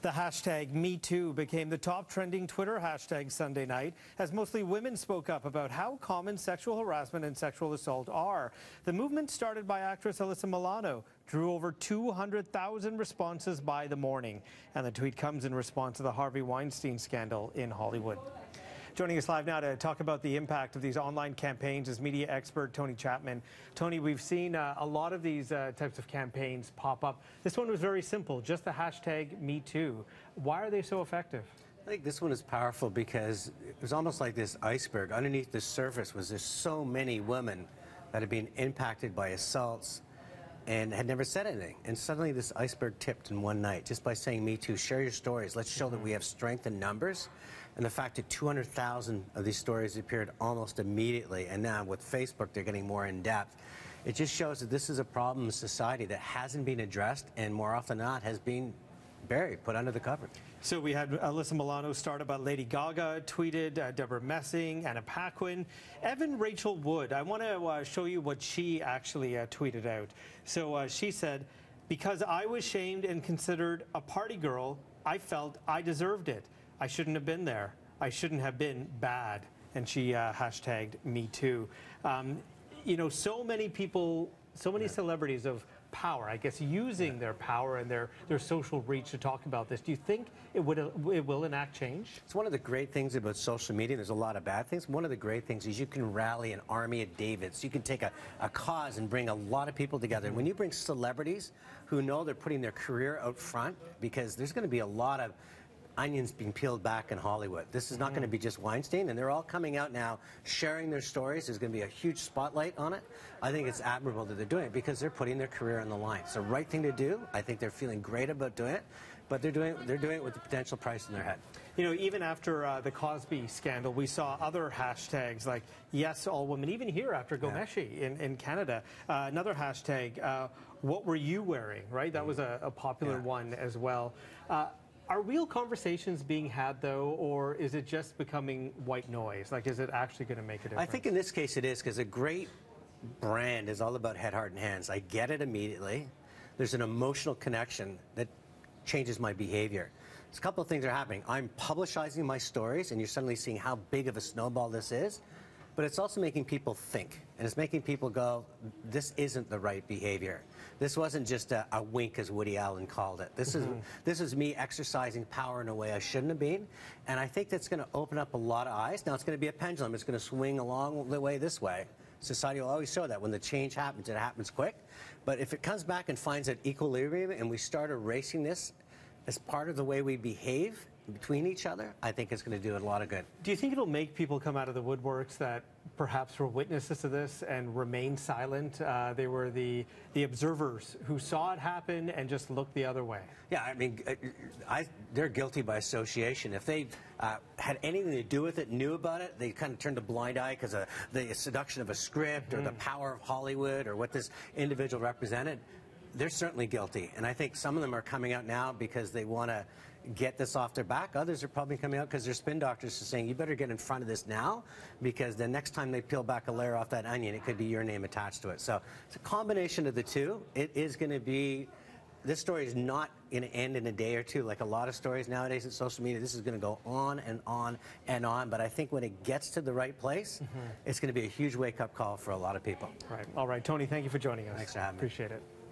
The hashtag #MeToo became the top trending Twitter hashtag Sunday night as mostly women spoke up about how common sexual harassment and sexual assault are. The movement, started by actress Alyssa Milano, drew over 200,000 responses by the morning. And the tweet comes in response to the Harvey Weinstein scandal in Hollywood. Joining us live now to talk about the impact of these online campaigns is media expert Tony Chapman. Tony, we've seen a lot of these types of campaigns pop up. This one was very simple, just the hashtag #MeToo. Why are they so effective? I think this one is powerful because it was almost like this iceberg. Underneath the surface was there's so many women that have been impacted by assaults and had never said anything. And suddenly this iceberg tipped in one night just by saying "Me Too." Share your stories. Let's show that we have strength in numbers. And the fact that 200,000 of these stories appeared almost immediately, and now with Facebook they're getting more in depth. It just shows that this is a problem in society that hasn't been addressed and more often than not has been buried, put under the cover. So we had Alyssa Milano start about Lady Gaga, tweeted Deborah Messing, Anna Paquin, Evan Rachel Wood. I want to show you what she actually tweeted out. So she said, "Because I was shamed and considered a party girl, I felt I deserved it. I shouldn't have been there. I shouldn't have been bad." And she hashtagged #MeToo. You know, so many people, so many celebrities of power, I guess, using their power and their social reach to talk about this. Do you think it will enact change? It's one of the great things about social media. There's a lot of bad things. One of the great things is you can rally an army of Davids. You can take a cause and bring a lot of people together. And when you bring celebrities who know they're putting their career out front, because there's going to be a lot of onions being peeled back in Hollywood. This is not going to be just Weinstein, and they're all coming out now sharing their stories. There's going to be a huge spotlight on it. I think it's admirable that they're doing it because they're putting their career on the line. It's the right thing to do. I think they're feeling great about doing it, but they're doing it with the potential price in their head. You know, even after the Cosby scandal, we saw other hashtags like "Yes, all women," even here after Ghomeshi in Canada. Another hashtag, "What were you wearing?" Right? That was a popular one as well. Are real conversations being had, though, or is it just becoming white noise? Like, is it actually going to make a difference? I think in this case it is, because a great brand is all about head, heart, and hands. I get it immediately. There's an emotional connection that changes my behavior. There's a couple of things are happening. I'm publicizing my stories, and you're suddenly seeing how big of a snowball this is. But it's also making people think, and it's making people go, this isn't the right behavior. This wasn't just a wink, as Woody Allen called it. This is me exercising power in a way I shouldn't have been, and I think that's going to open up a lot of eyes. Now, it's going to be a pendulum. It's going to swing along the way this way. Society will always show that. When the change happens, it happens quick. But if it comes back and finds that equilibrium, and we start erasing this as part of the way we behave between each other, I think it's going to do a lot of good. Do you think it'll make people come out of the woodworks that perhaps were witnesses to this and remain silent? They were the observers who saw it happen and just looked the other way. Yeah, I mean, they're guilty by association. If they had anything to do with it, knew about it, they kind of turned a blind eye because of the seduction of a script or the power of Hollywood or what this individual represented. They're certainly guilty, and I think some of them are coming out now because they want to get this off their back. Others are probably coming out because their spin doctors are saying, you better get in front of this now, because the next time they peel back a layer off that onion, it could be your name attached to it. So it's a combination of the two. It is going to be, this story is not going to end in a day or two like a lot of stories nowadays in social media. This is going to go on and on and on, but I think when it gets to the right place, it's going to be a huge wake-up call for a lot of people. Right. All right, Tony, thank you for joining us. Thanks for having me. Appreciate it.